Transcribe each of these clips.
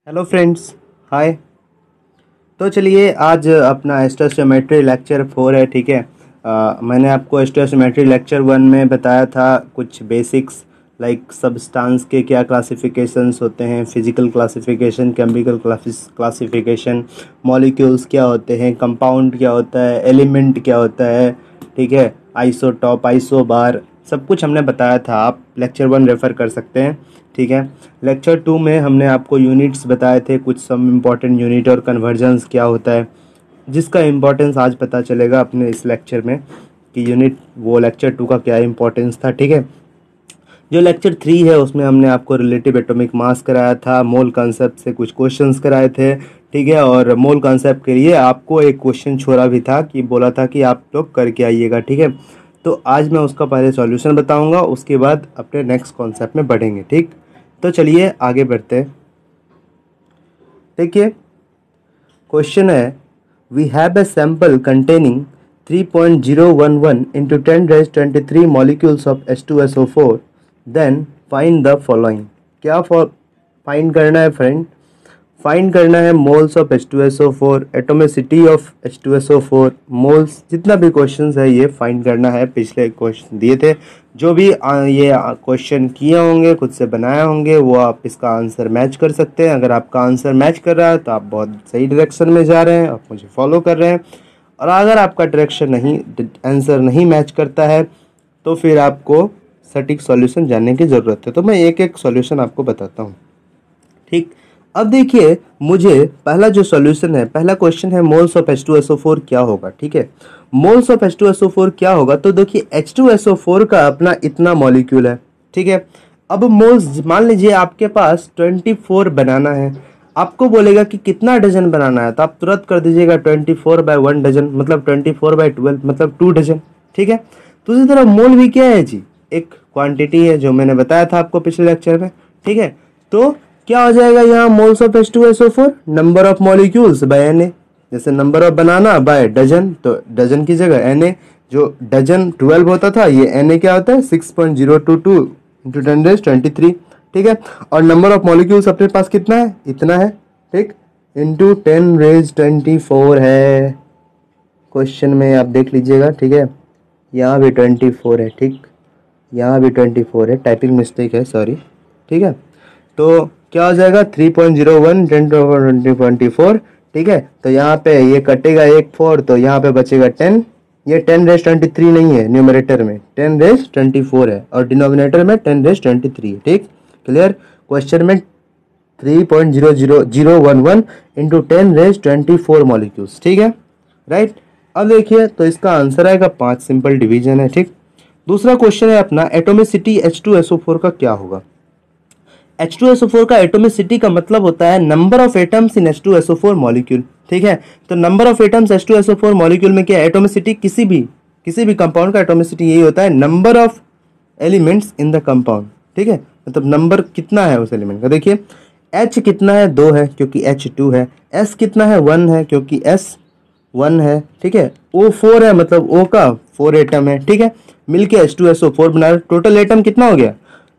Hello friends, हाय। तो चलिए आज अपना स्टोइकोमेट्री लेक्चर 4 है। ठीक है। मैंने आपको स्टोइकोमेट्री लेक्चर 1 में बताया था कुछ बेसिक्स, लाइक सब्सटेंस के क्या क्लासिफिकेशंस होते हैं, physical classification, chemical classification, molecules क्या होते हैं, कंपाउंड क्या होता है, एलिमेंट क्या होता है। ठीक है। आइसोटॉप, आइसोबार, सब कुछ हमने बताया था। आप लेक्चर 1 रेफ़र कर सकते हैं। ठीक है। लेक्चर 2 में हमने आपको यूनिट्स बताए थे, कुछ सम इम्पॉर्टेंट यूनिट और कन्वर्जन्स क्या होता है, जिसका इम्पोर्टेंस आज पता चलेगा अपने इस लेक्चर में कि यूनिट वो लेक्चर 2 का क्या इम्पोर्टेंस था। ठीक है। जो लेक्चर 3 है उसमें हमने आपको रिलेटिव एटॉमिक मास कराया था, मोल कॉन्सेप्ट से कुछ क्वेश्चंस कराए थे। ठीक है। और मोल कॉन्सेप्ट के लिए आपको एक क्वेश्चन छोड़ा भी था कि बोला था कि आप लोग करके आइएगा। ठीक है। तो आज मैं उसका पहले सॉल्यूशन बताऊंगा, उसके बाद अपने नेक्स्ट कॉन्सेप्ट में बढ़ेंगे। ठीक। तो चलिए आगे बढ़ते हैं। देखिए क्वेश्चन है, we have a sample containing 3.011 into 10 raised 23 molecules of H2SO4, then find the following. क्या फाइंड करना है फ्रेंड? फाइंड करना है moles of H2SO4, atomicity of H2SO4, moles, जितना भी क्वेश्चंस है ये फाइंड करना है। पिछले क्वेश्चन दिए थे, जो भी ये क्वेश्चन किए होंगे, खुद से बनाए होंगे, वो आप इसका आंसर मैच कर सकते हैं। अगर आपका आंसर मैच कर रहा है तो आप बहुत सही डायरेक्शन में जा रहे हैं, आप मुझे फॉलो कर रहे हैं। और अगर आपका डायरेक्शन नहीं, आंसर नहीं मैच करता है, तो फिर आपको सटीक सॉल्यूशन जानने की ज़रूरत है। तो मैं एक एक सॉल्यूशन आपको बताता हूँ। ठीक। अब देखिए, मुझे पहला जो सॉल्यूशन है, पहला क्वेश्चन है मोल्स ऑफ H2SO4 क्या होगा। ठीक है। मोल्स ऑफ H2SO4 क्या होगा, तो देखिए H2SO4 का अपना इतना मॉलिक्यूल है। ठीक है। अब मोल्स, मान लीजिए आपके पास 24 बनाना है, आपको बोलेगा कि कितना डजन बनाना है, तो आप तुरंत कर दीजिएगा 24/1 डजन, मतलब 24/12, मतलब 2 डजन। ठीक है। तो उसी तरह मोल भी क्या है जी, एक क्वांटिटी है, जो मैंने बताया था आपको पिछले लेक्चर में। ठीक है। तो क्या हो जाएगा यहाँ, moles of H2SO4 number of molecules by Na, जैसे number of banana by dozen, तो डजन की जगह Na, जो डजन 12 होता था, ये Na क्या होता है 6.022 इंटू 10⁻23। ठीक है। और नंबर ऑफ मॉलिक्यूल्स अपने पास कितना है, इतना है। ठीक। इंटू 10⁻24 है। क्वेश्चन में आप देख लीजिएगा। ठीक है। यहाँ भी 24 है। ठीक। यहाँ भी 24 है, टाइपिंग मिस्टेक है, सॉरी। ठीक है। तो क्या हो जाएगा 3.01 10⁻24। ठीक है। तो यहाँ पे ये कटेगा एक 4, तो यहाँ पे बचेगा 10। ये 10⁻23 नहीं है, न्यूमरेटर में 10⁻24 है और डिनोमिनेटर में 10⁻23 है। ठीक। क्लियर? क्वेश्चन में 3.00011 इंटू 10⁻24 मॉलिक्यूल्स। ठीक है, राइट। अब देखिए, तो इसका आंसर आएगा 5, सिंपल डिवीजन है। ठीक। दूसरा क्वेश्चन है अपना, एटोमिसिटी H2SO4 का क्या होगा। H2SO4 का एटोमिसिटी का मतलब होता है number of atoms in H2SO4 molecule. ठीक है। तो number of atoms H2SO4 molecule में क्या है, एटोमिसिटी, किसी भी कंपाउंड का एटोमिसिटी यही होता है, number of elements in the compound. ठीक है। मतलब नंबर कितना है उस एलिमेंट का। देखिए H कितना है, 2 है क्योंकि H2 है। S कितना है, 1 है क्योंकि S 1 है। ठीक है। O 4 है, मतलब O का 4 एटम है। ठीक है। मिलके H2SO4 बना रहे। टोटल एटम कितना हो गया,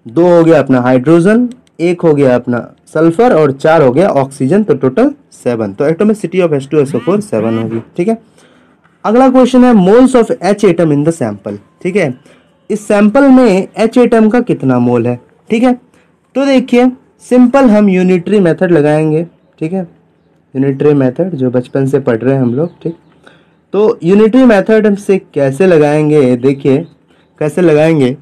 2 हो गया अपना हाइड्रोजन, 1 हो गया अपना सल्फर और 4 हो गया ऑक्सीजन, तो टोटल 7। तो एटोमिसिटी ऑफ H2SO4 7 होगी। ठीक है। अगला क्वेश्चन है, moles of H atom in the sample. ठीक है। इस सैंपल में H एटम का कितना मोल है। ठीक है। तो देखिए सिंपल हम यूनिटरी मेथड लगाएंगे। ठीक है। यूनिटरी मेथड जो बचपन से पढ़ रहे हैं हम लोग। ठीक। तो यूनिटरी मेथड से कैसे लगाएंगे, देखिए कैसे लगाएंगे।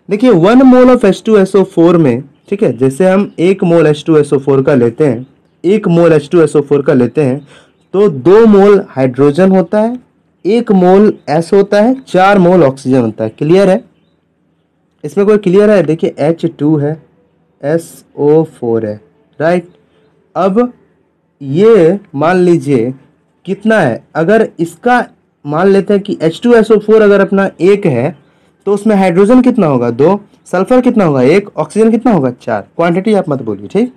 देखिए 1 मोल ऑफ H2SO4 में, ठीक है, जैसे हम 1 मोल H2SO4 का लेते हैं, 1 मोल H2SO4 का लेते हैं, तो 2 मोल हाइड्रोजन होता है, 1 मोल S होता है, 4 मोल ऑक्सीजन होता है। क्लियर है? इसमें कोई क्लियर है? देखिए H2 है, SO4 है, राइट। अब ये मान लीजिए कितना है, अगर इसका मान लेते हैं कि H2SO4 अगर अपना 1 है, तो उसमें हाइड्रोजन कितना होगा, 2, सल्फर कितना होगा, 1, ऑक्सीजन कितना होगा, 4। क्वांटिटी आप मत बोलिए। ठीक।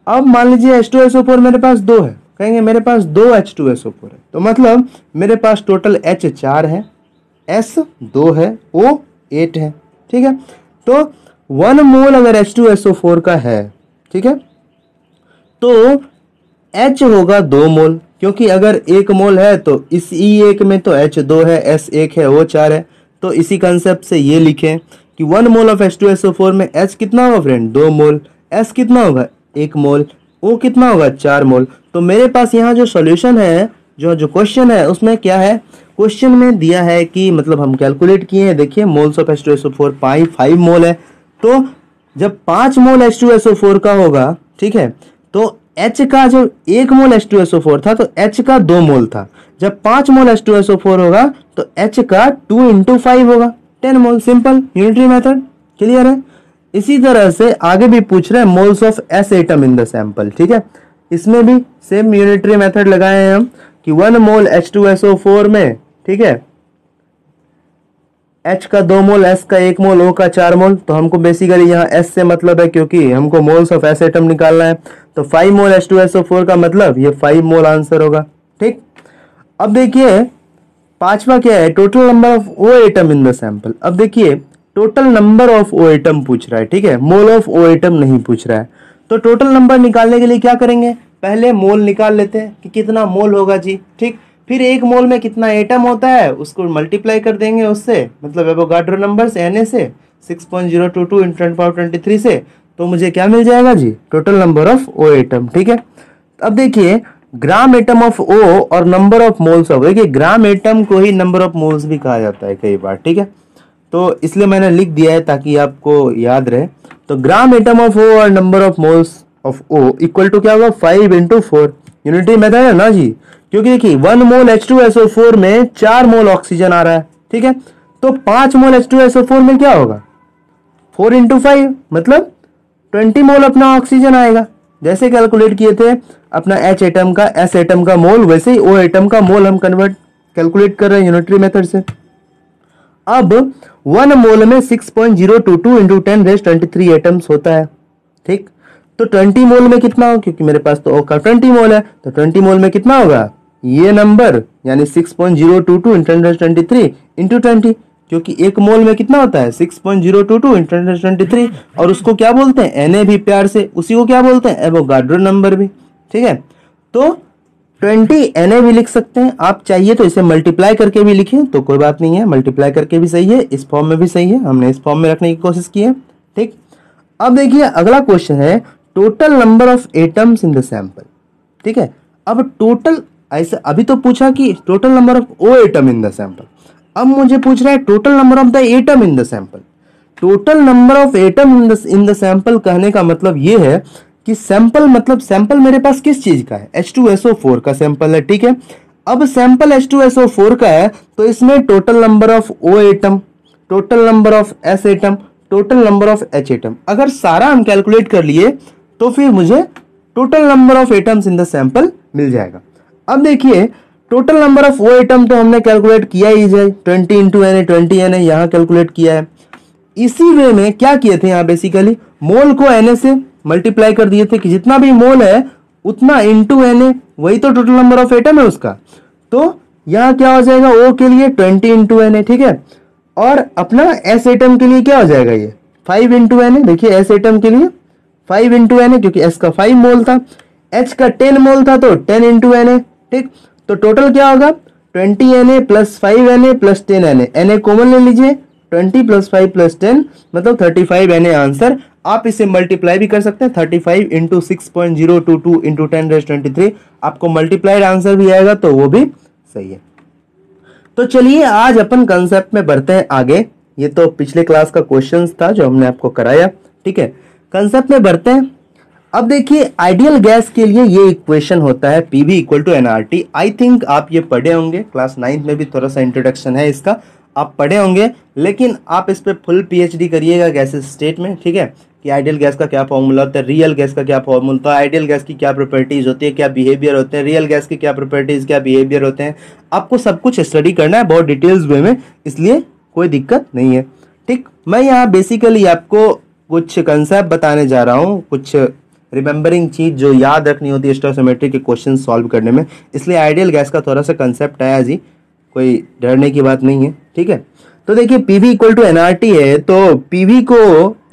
अब मान लीजिए H2SO4 मेरे पास 2 है, कहेंगे मेरे पास 2 H2SO4 है, तो मतलब मेरे पास टोटल H 4 है, S 2 है, O 8 है। ठीक है। तो 1 मोल अगर H2SO4 का है, ठीक है, तो H होगा 2 मोल, क्योंकि अगर 1 मोल है तो इस E1 में तो H2 है, S1 है, O4 है। तो इसी कंसेप्ट से ये लिखें कि 1 मोल ऑफ H2SO4 में H कितना होगा फ्रेंड, 2 मोल, S कितना होगा 1 मोल, O कितना होगा 4 मोल। तो मेरे पास यहाँ जो सॉल्यूशन है, जो क्वेश्चन है उसमें क्या है, क्वेश्चन में दिया है कि मतलब हम कैलकुलेट किए हैं, देखिए मोल्स ऑफ H2SO4 5 मोल है। तो जब 5 मोल H2SO4 का होगा, ठीक है, तो H का जो 1 मोल H2SO4 था तो H का 2 मोल था। जब 5 मोल H2SO4 होगा तो H का 2 इंटू 5 होगा 10 मोल। सिंपल यूनिटरी मेथड, क्लियर है। इसी तरह से आगे भी पूछ रहे हैं moles of S atom in the sample, ठीक है, इसमें भी सेम यूनिटरी मेथड लगाए हैं हम कि 1 मोल H2SO4 में, ठीक है, H का 2 मोल, S का 1 मोल, O का 4 मोल। तो हमको बेसिकली यहाँ S से मतलब है क्योंकि हमको मोल्स ऑफ S एटम निकालना है। तो 5 मोल H2SO4 का मतलब ये 5 मोल आंसर होगा, ठीक। अब देखिए पांचवा क्या है, total number of O atom in the sample. अब देखिए total number of O atom पूछ रहा है, ठीक है, मोल ऑफ O एटम नहीं पूछ रहा है। तो टोटल नंबर निकालने के लिए क्या करेंगे, पहले मोल निकाल लेते हैं कि कितना मोल होगा जी, ठीक। फिर 1 मोल में कितना एटम होता है उसको मल्टीप्लाई कर देंगे उससे, मतलब एवोगाड्रो नंबर से, Na से 6.022 × 10⁻23 से। तो मुझे क्या मिल जाएगा जी, total number of O atom, ठीक है। अब देखिए ग्राम एटम ऑफ O और नंबर ऑफ मोल्स ऑफ, देखिए ग्राम एटम को ही नंबर ऑफ मोल्स भी कहा जाता है कई बार, ठीक है, तो इसलिए मैंने लिख दिया है ताकि आपको याद रहे। तो ग्राम एटम ऑफ O और number of moles of O equal to क्या होगा, 5 × 4। यूनिटी मेथड है ना जी, क्योंकि देखिए 1 मोल H2SO4 में 4 मोल ऑक्सीजन आ रहा है, ठीक है। तो 5 मोल H2SO4 में क्या होगा, 4 × 5 मतलब 20 मोल अपना ऑक्सीजन आएगा। जैसे कैलकुलेट किए थे अपना H एटम का, S एटम का मोल, वैसे ही O एटम का मोल हम कैलकुलेट कर रहे हैं यूनिटरी मेथड से। अब 1 मोल में 6.022 × 10⁻23 एटम्स होता है, ठीक। तो 20 मोल में कितना हो, क्योंकि मेरे पास तो O का 20 मोल है, तो 20 मोल में कितना होगा ये नंबर, यानी 6.022 × 10⁻23 × 20, क्योंकि 1 मोल में कितना होता है 6.022 × 10⁻23, और उसको क्या बोलते हैं Na भी प्यार से, उसी को क्या बोलते हैं एवोगाड्रो नंबर भी, ठीक है। तो 20 Na भी लिख सकते हैं, आप चाहिए तो इसे मल्टीप्लाई करके भी लिखें तो कोई बात नहीं है, मल्टीप्लाई करके भी सही है, इस फॉर्म में भी सही है, हमने इस फॉर्म में रखने की कोशिश की है, ठीक। अब देखिए अगला क्वेश्चन है total number of atoms in the sample, ठीक है। अब टोटल, ऐसा अभी तो पूछा कि total number of O atom in the sample, अब मुझे पूछ रहा है total number of the atom in the sample. Total number of atom in the sample कहने का मतलब ये है कि सैंपल, मतलब सैंपल मेरे पास किस चीज का है, H2SO4 का सैंपल है, ठीक है। अब सैंपल H2SO4 का है तो इसमें total number of O atom, total number of S atom, total number of H atom, अगर सारा हम कैलकुलेट कर लिए तो फिर मुझे total number of atoms in the sample मिल जाएगा। अब देखिए total number of O atom तो हमने कैलकुलेट किया ही है, 20 × Na, 20 Na यहाँ कैलकुलेट किया है। इसी वे में क्या किए थे, यहाँ बेसिकली मोल को Na से मल्टीप्लाई कर दिए थे कि जितना भी मोल है उतना इंटू Na, वही तो टोटल नंबर ऑफ एटम है उसका। तो यहाँ क्या हो जाएगा, O के लिए 20 × Na, ठीक है, और अपना S एटम के लिए क्या हो जाएगा ये 5 × Na। देखिए S एटम के लिए 5 × Na, क्योंकि S का 5 मोल था, H का 10 मोल था तो 10 × Na, ठीक। तो टोटल क्या होगा 20 Na + 5 Na + 10 Na, Na common ले लीजिए, 20 + 5 + 10 मतलब 35 Na आंसर। आप इसे मल्टीप्लाई भी कर सकते हैं, 35 × 6.022 × 10⁻23, आपको मल्टीप्लाइड आंसर भी आएगा तो वो भी सही है। तो चलिए आज अपन कंसेप्ट में बढ़ते हैं आगे। ये तो पिछले क्लास का क्वेश्चंस था जो हमने आपको कराया, ठीक है। कंसेप्ट में बढ़ते हैं। अब देखिए आइडियल गैस के लिए ये इक्वेशन होता है PV = nRT। आई थिंक आप ये पढ़े होंगे, क्लास 9th में भी थोड़ा सा इंट्रोडक्शन है इसका, आप पढ़े होंगे, लेकिन आप इस पे फुल PhD करिएगा गैसेस स्टेट में, ठीक है, कि आइडियल गैस का क्या फॉर्मूला होता है, रियल गैस का क्या फॉर्मूला होता है, आइडियल गैस की क्या प्रॉपर्टीज होती है, क्या बिहेवियर होते हैं, रियल गैस की क्या प्रॉपर्टीज, क्या बिहेवियर होते हैं, आपको सब कुछ स्टडी करना है बहुत डिटेल्स वे में, इसलिए कोई दिक्कत नहीं है, ठीक। मैं यहाँ बेसिकली आपको कुछ कंसेप्ट बताने जा रहा हूँ, कुछ रिमेंबरिंग चीज जो याद रखनी होती है स्टोइकोमेट्री के क्वेश्चन सॉल्व करने में, इसलिए आइडियल गैस का थोड़ा सा कंसेप्ट आया जी, कोई डरने की बात नहीं है, ठीक है। तो देखिए PV = nRT है, तो PV को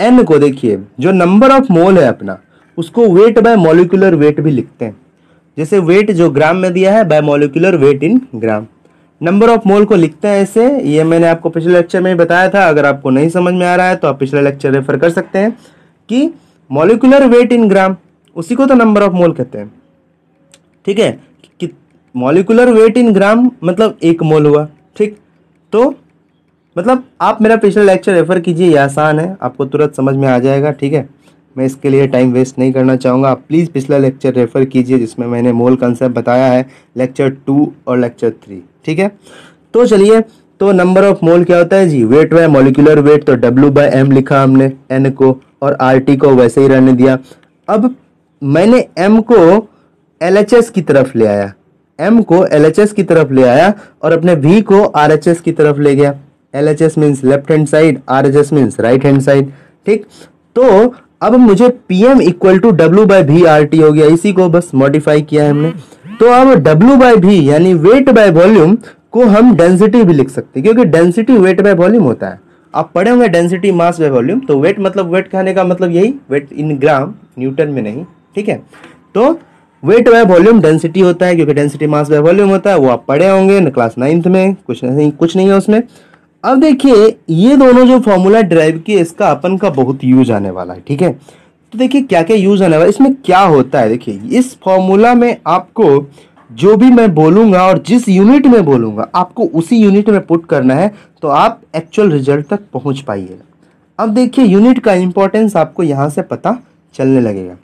N को देखिए जो नंबर ऑफ मोल है अपना उसको वेट बाय मॉलिक्यूलर वेट भी लिखते हैं। जैसे वेट जो ग्राम में दिया है, bye molecular weight in gram. Number of मोल को लिखते हैं ऐसे, ये मैंने आपको पिछले लेक्चर में बताया था। अगर आपको नहीं समझ में आ रहा है तो आप पिछले लेक्चर रेफर कर सकते हैं कि मॉलिक्यूलर वेट इन ग्राम, उसी को तो नंबर ऑफ मोल कहते हैं। ठीक है, कि मॉलिक्यूलर वेट इन ग्राम मतलब 1 मोल हुआ। ठीक, तो मतलब आप मेरा पिछला लेक्चर रेफर कीजिए, ये आसान है, आपको तुरंत समझ में आ जाएगा। ठीक है, मैं इसके लिए टाइम वेस्ट नहीं करना चाहूँगा। आप प्लीज़ पिछला लेक्चर रेफर कीजिए जिसमें मैंने मोल कंसेप्ट बताया है, लेक्चर 2 और लेक्चर 3। ठीक है, तो चलिए, तो नंबर ऑफ मोल क्या होता है जी, वेट बाय मॉलिक्यूलर वेट, तो W/m लिखा हमने n को, और RT को वैसे ही रहने दिया। अब मैंने m को LHS की तरफ ले आया, m को LHS की तरफ ले आया और अपने v को RHS की तरफ ले गया। LHS means left hand side, RHS means right hand side. ठीक, तो अब मुझे PM इक्वल टू W/V/RT हो गया, इसी को बस मॉडिफाई किया है हमने। तो अब W/V यानी वेट बाय वॉल्यूम को हम डेंसिटी भी लिख सकते हैं, क्योंकि डेंसिटी वेट बाय वॉल्यूम होता है। आप पढ़े होंगे डेंसिटी मास बाय वॉल्यूम, तो वेट मतलब वेट कहने का मतलब यही, वेट इन ग्राम, न्यूटन में नहीं। ठीक है, तो वेट बाय वॉल्यूम डेंसिटी होता है, क्योंकि डेंसिटी मास बाय वॉल्यूम होता है, वो आप पढ़े होंगे क्लास 9th में, कुछ नहीं है उसमें। अब देखिए, ये दोनों जो फॉर्मूला ड्राइव किए, इसका अपन का बहुत यूज आने वाला है। ठीक है, तो देखिए क्या क्या यूज आने वाला है, इसमें क्या होता है। देखिए, इस फॉर्मूला में आपको जो भी मैं बोलूंगा और जिस यूनिट में बोलूंगा, आपको उसी यूनिट में पुट करना है, तो आप एक्चुअल रिजल्ट तक पहुंच पाइएगा। अब देखिए, यूनिट का इंपॉर्टेंस आपको यहां से पता चलने लगेगा।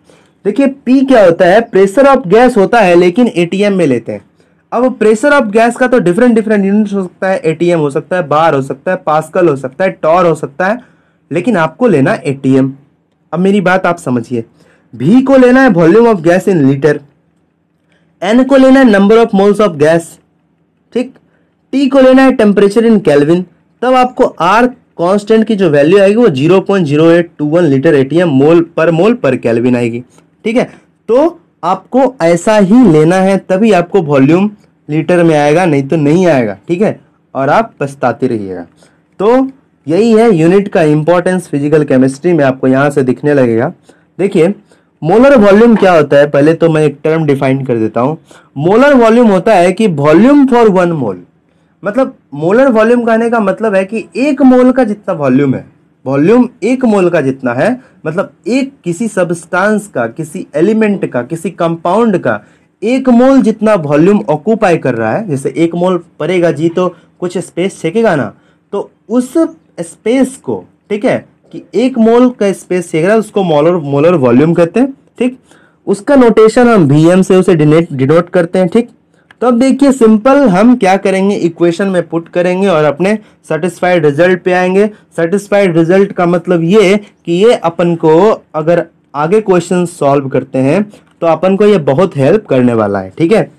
देखिए, P क्या होता है, प्रेशर ऑफ गैस होता है, लेकिन ATM में लेते हैं। अब प्रेशर ऑफ गैस का तो डिफरेंट यूनिट्स हो सकता है, ATM हो सकता है, बार हो सकता है, पास्कल हो सकता है, टॉर हो सकता है, लेकिन आपको लेना ATM। अब मेरी बात आप समझिए, V को लेना है volume of gas in litre, N को लेना है number of moles of gas, ठीक, T को लेना है टेम्परेचर इन केल्विन, तब आपको R कांस्टेंट की जो वैल्यू आएगी वो 0.0821 लीटर ATM मोल पर केल्विन आएगी। ठीक है, तो आपको ऐसा ही लेना है, तभी आपको वॉल्यूम लीटर में आएगा, नहीं तो नहीं आएगा। ठीक है, और आप पछताते रहिएगा। तो यही है यूनिट का इंपॉर्टेंस फिजिकल केमिस्ट्री में, आपको यहां से दिखने लगेगा। देखिए, मोलर वॉल्यूम क्या होता है, पहले तो मैं एक टर्म डिफाइन कर देता हूं। मोलर वॉल्यूम होता है कि वॉल्यूम फॉर 1 मोल, मतलब मोलर वॉल्यूम कहने का मतलब है कि 1 मोल का जितना वॉल्यूम है, वॉल्यूम 1 मोल का जितना है, मतलब एक किसी सब्सटेंस का, किसी एलिमेंट का, किसी कंपाउंड का 1 मोल जितना वॉल्यूम ऑक्यूपाई कर रहा है। जैसे 1 मोल पड़ेगा जी तो कुछ स्पेस छेकेगा ना, तो उस स्पेस को, ठीक है, कि 1 मोल का स्पेस छेक रहा है, उसको मोलर वॉल्यूम कहते हैं। ठीक, उसका नोटेशन हम Vm से उसे डिनोट करते हैं। ठीक, तो अब देखिए, सिंपल हम क्या करेंगे, इक्वेशन में पुट करेंगे और अपने सेटिस्फाइड रिजल्ट पे आएंगे। सेटिस्फाइड रिजल्ट का मतलब ये कि ये अपन को अगर आगे क्वेश्चन सॉल्व करते हैं तो अपन को ये बहुत हेल्प करने वाला है। ठीक है,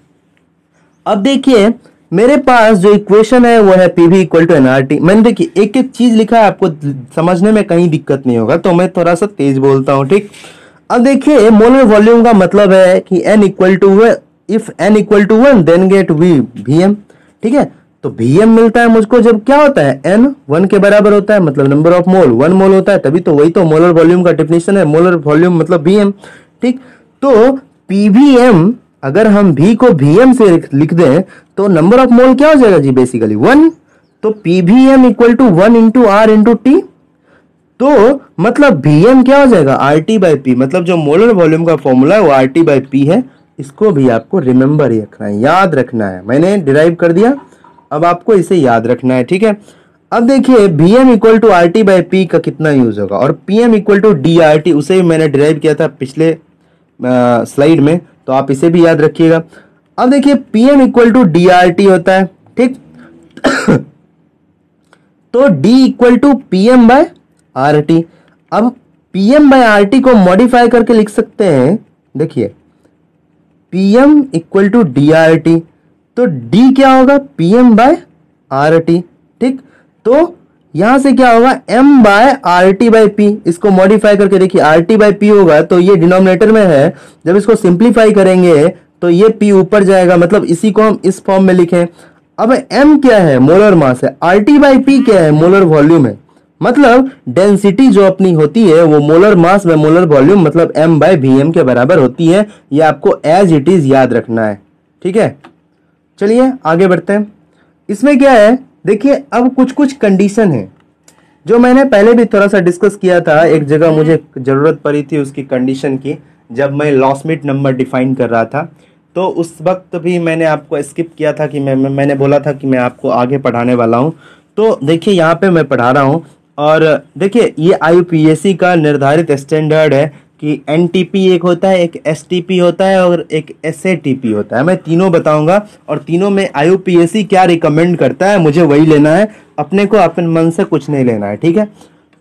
अब देखिए मेरे पास जो इक्वेशन है वो है PV इक्वल टू NRT। मैंने देखिए एक एक चीज लिखा है, आपको समझने में कहीं दिक्कत नहीं होगा, तो मैं थोड़ा सा तेज बोलता हूँ। ठीक, अब देखिए, मोलर वॉल्यूम का मतलब है कि N equal to, if N equal to 1 then get Vm। ठीक है, तो Vm मिलता है मुझको जब क्या होता है, N 1 के बराबर होता है, मतलब नंबर ऑफ मोल 1 मोल होता है, तभी तो वही तो मोलर वॉल्यूम का डेफिनेशन है, मोलर वॉल्यूम मतलब Vm। ठीक, तो PVM, अगर हम V को Vm से लिख दें तो नंबर ऑफ मोल क्या हो जाएगा जी, बेसिकली 1। तो PVM equal to 1 into R into T, तो मतलब Vm क्या हो जाएगा, RT/P, मतलब जो मोलर वॉल्यूम का फॉर्मूला है वो RT/P है। इसको भी आपको रिमेंबर रखना है, याद रखना है। मैंने डिराइव कर दिया, अब आपको इसे याद रखना है। ठीक है, अब देखिए Vm इक्वल टू RT/P का कितना यूज होगा, और PM इक्वल टू DRT, उसे भी मैंने डिराइव किया था पिछले स्लाइड में, तो आप इसे भी याद रखिएगा। अब देखिए PM इक्वल टू DRT होता है। ठीक, तो D इक्वल टू PM/RT। अब PM/RT को मॉडिफाई करके लिख सकते हैं, देखिए PM इक्वल टू DRT, तो D क्या होगा, PM/RT। ठीक, तो यहां से क्या होगा, M/RT/P, इसको मॉडिफाई करके देखिए RT/P होगा, तो ये डिनोमिनेटर में है, जब इसको सिंप्लीफाई करेंगे तो ये P ऊपर जाएगा, मतलब इसी को हम इस फॉर्म में लिखें। अब M क्या है, मोलर मास है, RT/P क्या है, मोलर वॉल्यूम है, मतलब डेंसिटी जो अपनी होती है वो मोलर मास व मोलर वॉल्यूम मतलब m/vm के बराबर होती है। ये आपको एज इट इज याद रखना है, ठीक है। चलिए आगे बढ़ते हैं। इसमें क्या है देखिए, अब कुछ कुछ कंडीशन है जो मैंने पहले भी थोड़ा सा डिस्कस किया था। एक जगह मुझे जरूरत पड़ी थी उसकी कंडीशन की, जब मैं लॉसमिट नंबर डिफाइन कर रहा था, तो उस वक्त भी मैंने आपको स्किप किया था कि मैंने बोला था कि मैं आपको आगे पढ़ाने वाला हूँ। तो देखिए यहाँ पे मैं पढ़ा रहा हूँ, और देखिए ये IUPAC का निर्धारित स्टैंडर्ड है कि NTP एक होता है, एक STP होता है और एक SATP होता है। मैं तीनों बताऊंगा और तीनों में IUPAC क्या रिकमेंड करता है मुझे वही लेना है, अपने को अपने मन से कुछ नहीं लेना है, ठीक है।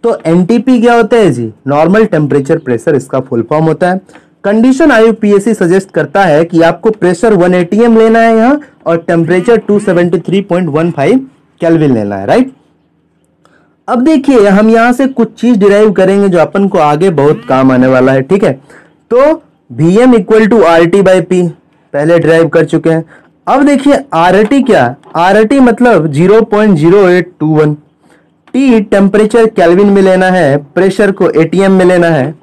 तो NTP क्या होता है जी? नॉर्मल टेम्परेचर प्रेशर इसका फुल फॉर्म होता है। कंडीशन IUPAC सजेस्ट करता है कि आपको प्रेशर 1 atm लेना है यहाँ और टेम्परेचर 273.15 केल्विन लेना है, राइट। अब देखिए हम यहां से कुछ चीज डिराइव करेंगे जो अपन को आगे बहुत काम आने वाला है, ठीक है। तो Vm इक्वल टू RT/P पहले डिराइव कर चुके हैं। अब देखिए RT क्या, RT मतलब 0.0821, T टेम्परेचर केल्विन में लेना है, प्रेशर को ATM में लेना है।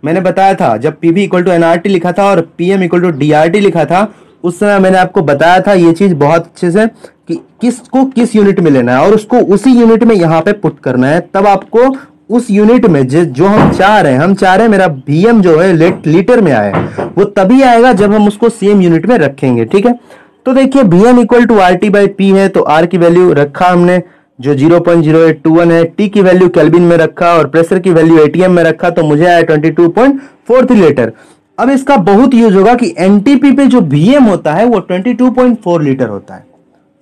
मैंने बताया था जब PV इक्वल टू NRT लिखा था और PM इक्वल टू DRT लिखा था, उस समय मैंने आपको बताया था ये चीज बहुत अच्छे से कि किसको किस यूनिट में लेना है और उसको उसी यूनिट में यहाँ पे पुट करना है। तब आपको उस यूनिट में जो हम चाह रहे हैं मेरा Vm जो है लीटर में आए, वो तभी आएगा जब हम उसको सेम यूनिट में रखेंगे, ठीक है। तो देखिए Vm इक्वल टू RT/P है, तो R की वैल्यू रखा हमने जो 0.0821 है, T की वैल्यू केल्विन में रखा और प्रेशर की वैल्यू ATM में रखा, तो मुझे आया 22.43 लीटर। अब इसका बहुत यूज होगा कि NTP पे जो Vm होता है वो 22.4 लीटर होता है,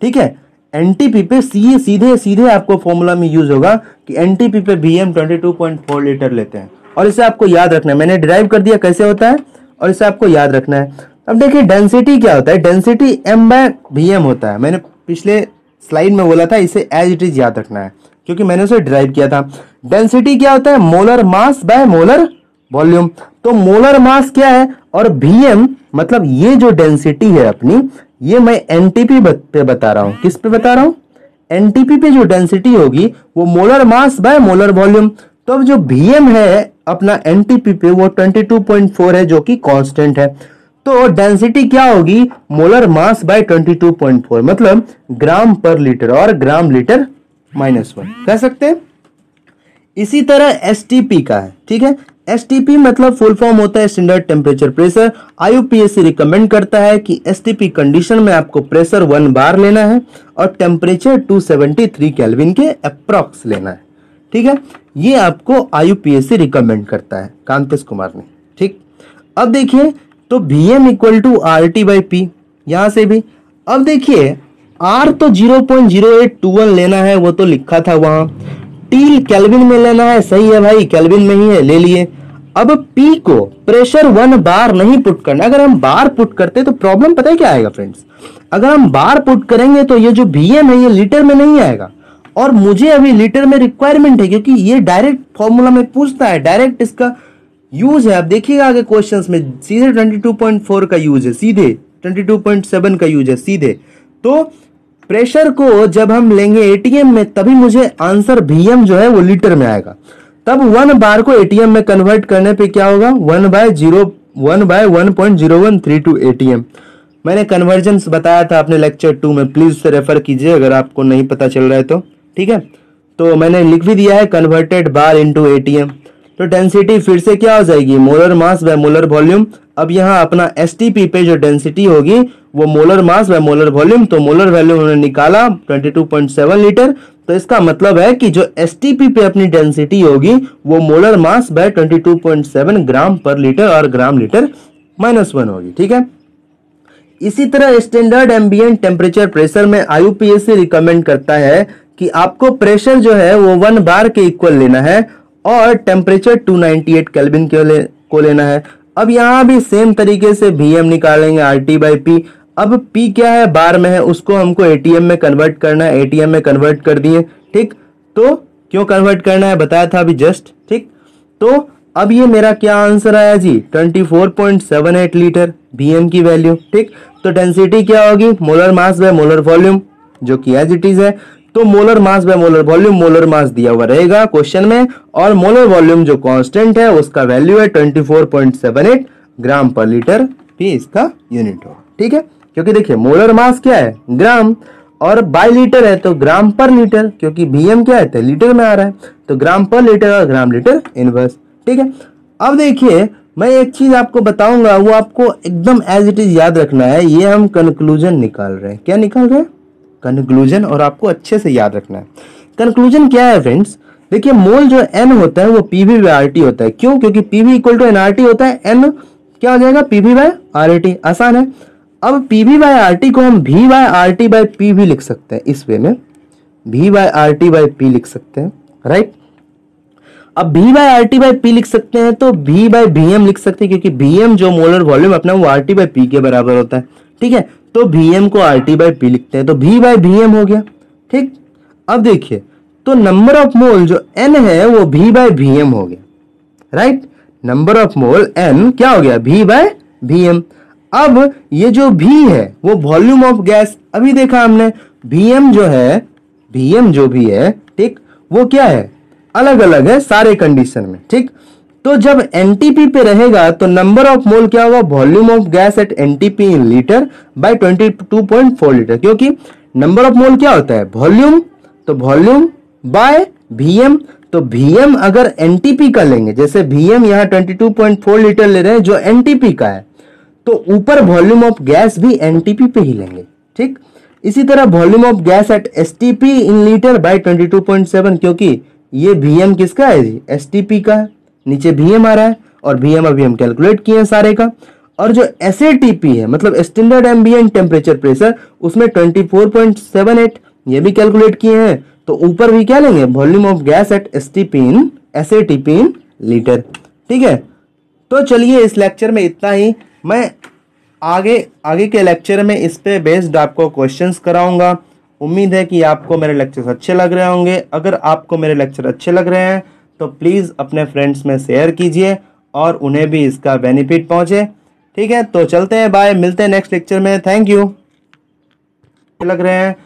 ठीक है। NTP पे सीधे सीधे आपको फॉर्मूला में यूज होगा कि NTP पे Vm 22.4 लीटर लेते हैं, और इसे आपको याद रखना है। मैंने डिराइव कर दिया कैसे होता है और इसे आपको याद रखना है। अब देखिए डेंसिटी क्या होता है, डेंसिटी m/Vm होता है। मैंने पिछले स्लाइड में बोला था इसे एज इट इज याद रखना है क्योंकि मैंने उसे डिराइव किया था। डेंसिटी क्या होता है, molar mass by molar volume. तो मोलर मास क्या है और Vm मतलब ये जो डेंसिटी है अपनी, ये मैं NTP पे बता रहा हूं। किस पे बता रहा हूं? NTP पे जो डेंसिटी होगी वो molar mass by molar volume. तो अब जो Vm है अपना NTP पे वो 22.4 है जो कि कांस्टेंट है। तो डेंसिटी क्या होगी, मोलर मास बाय 22.4 मतलब ग्राम पर लीटर और ग्राम लीटर -1 कह सकते हैं। इसी तरह STP का है, ठीक है। STP मतलब फुल फॉर्म होता है standard temperature pressure. IUPAC recommend करता है कि STP कंडीशन में आपको प्रेशर 1 बार लेना है और टेम्परेचर 273 केल्विन के अप्रॉक्स लेना है, ठीक है। ये आपको IUPAC रिकमेंड करता है कांतेश कुमार ने, ठीक। अब देखिए तो Vm इक्वल टू RT/P यहां से भी। अब देखिए R तो 0.0821 लेना है, वो तो लिखा था वहां। T केल्विन में लेना है, सही है भाई, केल्विन में ही है, ले लिए। अब P को प्रेशर 1 बार नहीं पुट करना। अगर हम बार पुट करते तो प्रॉब्लम पता है क्या आएगा फ्रेंड्स, अगर हम बार पुट करेंगे तो ये जो Vm है ये लीटर में नहीं आएगा, और मुझे अभी लीटर में रिक्वायरमेंट है क्योंकि ये डायरेक्ट फॉर्मूला में पूछता है, डायरेक्ट इसका यूज है। आप देखिएगा आगे क्वेश्चंस में सीधे 22.4 का यूज है, सीधे 22.7 का यूज है सीधे। तो प्रेशर को जब हम लेंगे ATM में तभी मुझे आंसर Vm जो है वो लीटर में आएगा। तब 1 बार को ATM में कन्वर्ट करने पे क्या होगा, 1/1.0132 ATM। मैंने कन्वर्जन बताया था अपने लेक्चर 2 में, प्लीज से रेफर कीजिए अगर आपको नहीं पता चल रहा है तो, ठीक है। तो मैंने लिख भी दिया है कन्वर्टेड बार इनटू ATM। तो डेंसिटी फिर से क्या हो जाएगी, molar mass by molar volume. अब यहाँ अपना STP पे जो डेंसिटी होगी वो molar mass by molar volume, तो मोलर वैल्यू हमने निकाला 22.7 लीटर। तो इसका मतलब है कि जो STP पे अपनी डेंसिटी होगी वो मोलर मास बाय 22.7 ग्राम पर लीटर और ग्राम लीटर -1 होगी, ठीक है। इसी तरह स्टैंडर्ड एम्बिएंट टेम्परेचर प्रेशर में IUPAC रिकमेंड करता है कि आपको प्रेशर जो है वो 1 बार के इक्वल लेना है और टेम्परेचर 298 केल्विन को लेना है। अब यहाँ भी सेम तरीके से Vm निकालेंगे RT/P। अब P क्या है, बार में है, उसको हमको ATM में कन्वर्ट करना है, ATM में कन्वर्ट कर दिए, ठीक। तो क्यों कन्वर्ट करना है बताया था अभी जस्ट, ठीक। तो अब ये मेरा क्या आंसर आया जी, 24.78 लीटर Vm की वैल्यू, ठीक। तो डेंसिटी क्या होगी, molar mass by molar volume, जो कि एज इट इज है। तो molar mass by molar volume, molar mass दिया हुआ रहेगा क्वेश्चन में, और मोलर वॉल्यूम जो कांस्टेंट है उसका वैल्यू है 24.78 ग्राम पर लीटर भी इसका यूनिट होगा। ठीक है, क्योंकि देखिए मोलर मास क्या है ग्राम, और बाय लीटर है तो ग्राम पर लीटर, क्योंकि बीएम क्या है तो लीटर में आ रहा है, तो ग्राम पर लीटर और ग्राम लीटर इनवर्स। ठीक है, अब देखिए मैं एक चीज आपको बताऊंगा, वो आपको एकदम एज इट इज याद रखना है। ये हम कंक्लूजन निकाल रहे हैं, क्या निकाल रहे हैं? कंक्लूजन, और आपको अच्छे से याद रखना है। कंक्लूजन क्या है फ्रेंड्स? देखिए मोल जो एन होता है वो पीवी बाय आरटी होता है। क्यों? क्योंकि पीवी इक्वल टू एनआरटी होता है, एन क्या हो जाएगा पीवी बाय आरटी, आसान है। अब पीवी बाय आरटी को हम V by RT by P भी लिख सकते हैं, इस वे में V by RT by P लिख सकते हैं, राइट। अब V by RT by P लिख सकते हैं तो वी बाय वीएम लिख सकते हैं, क्योंकि वीएम जो मोलर वॉल्यूम अपना वो आरटी बाय पी के बराबर होता है। ठीक है, तो वीएम को आरटी बाय पी लिखते हैं, तो वी बाय वीएम हो गया। ठीक, अब देखिए तो नंबर ऑफ मोल जो एन है वो वी बाय वीएम हो गया, right. Number of mole N क्या हो गया? V by VM. अब ये जो वी है वो वॉल्यूम ऑफ गैस, अभी देखा हमने वीएम जो है, वीएम जो भी है, ठीक, वो क्या है? अलग अलग है सारे कंडीशन में। ठीक, तो जब एनटीपी पे रहेगा तो नंबर ऑफ मोल क्या होगा? Volume of gas at NTP in litre by 22.4 litre, क्योंकि नंबर ऑफ मोल क्या होता है? वॉल्यूम, तो वॉल्यूम बाय वीएम, तो वीएम अगर एनटीपी का लेंगे, जैसे वीएम यहाँ 22.4 लीटर ले रहे हैं जो एनटीपी का है, तो ऊपर वॉल्यूम ऑफ गैस भी एनटीपी पे ही लेंगे। ठीक, इसी तरह volume of gas at STP in litre by 22.7, क्योंकि ये वीएम किसका है जी? एसटीपी का है, नीचे वीएम आ रहा है, और वीएम अभी हम कैलकुलेट किए हैं सारे का। और जो एसएटीपी है मतलब स्टैंडर्ड एम्बिएंट टेम्परेचर प्रेशर, उसमें 24.78 ये भी कैलकुलेट किए हैं, तो ऊपर भी क्या लेंगे? Volume of gas at STP in SATP in litre. ठीक है, तो चलिए इस लेक्चर में इतना ही। मैं आगे के लेक्चर में इस पे बेस्ड आपको क्वेश्चंस कराऊंगा। उम्मीद है कि आपको मेरे लेक्चर्स अच्छे लग रहे होंगे। अगर आपको मेरे लेक्चर अच्छे लग रहे हैं तो प्लीज़ अपने फ्रेंड्स में शेयर कीजिए और उन्हें भी इसका बेनिफिट पहुंचे। ठीक है, तो चलते हैं, बाय, मिलते हैं नेक्स्ट लेक्चर में। Thank you. लग रहे हैं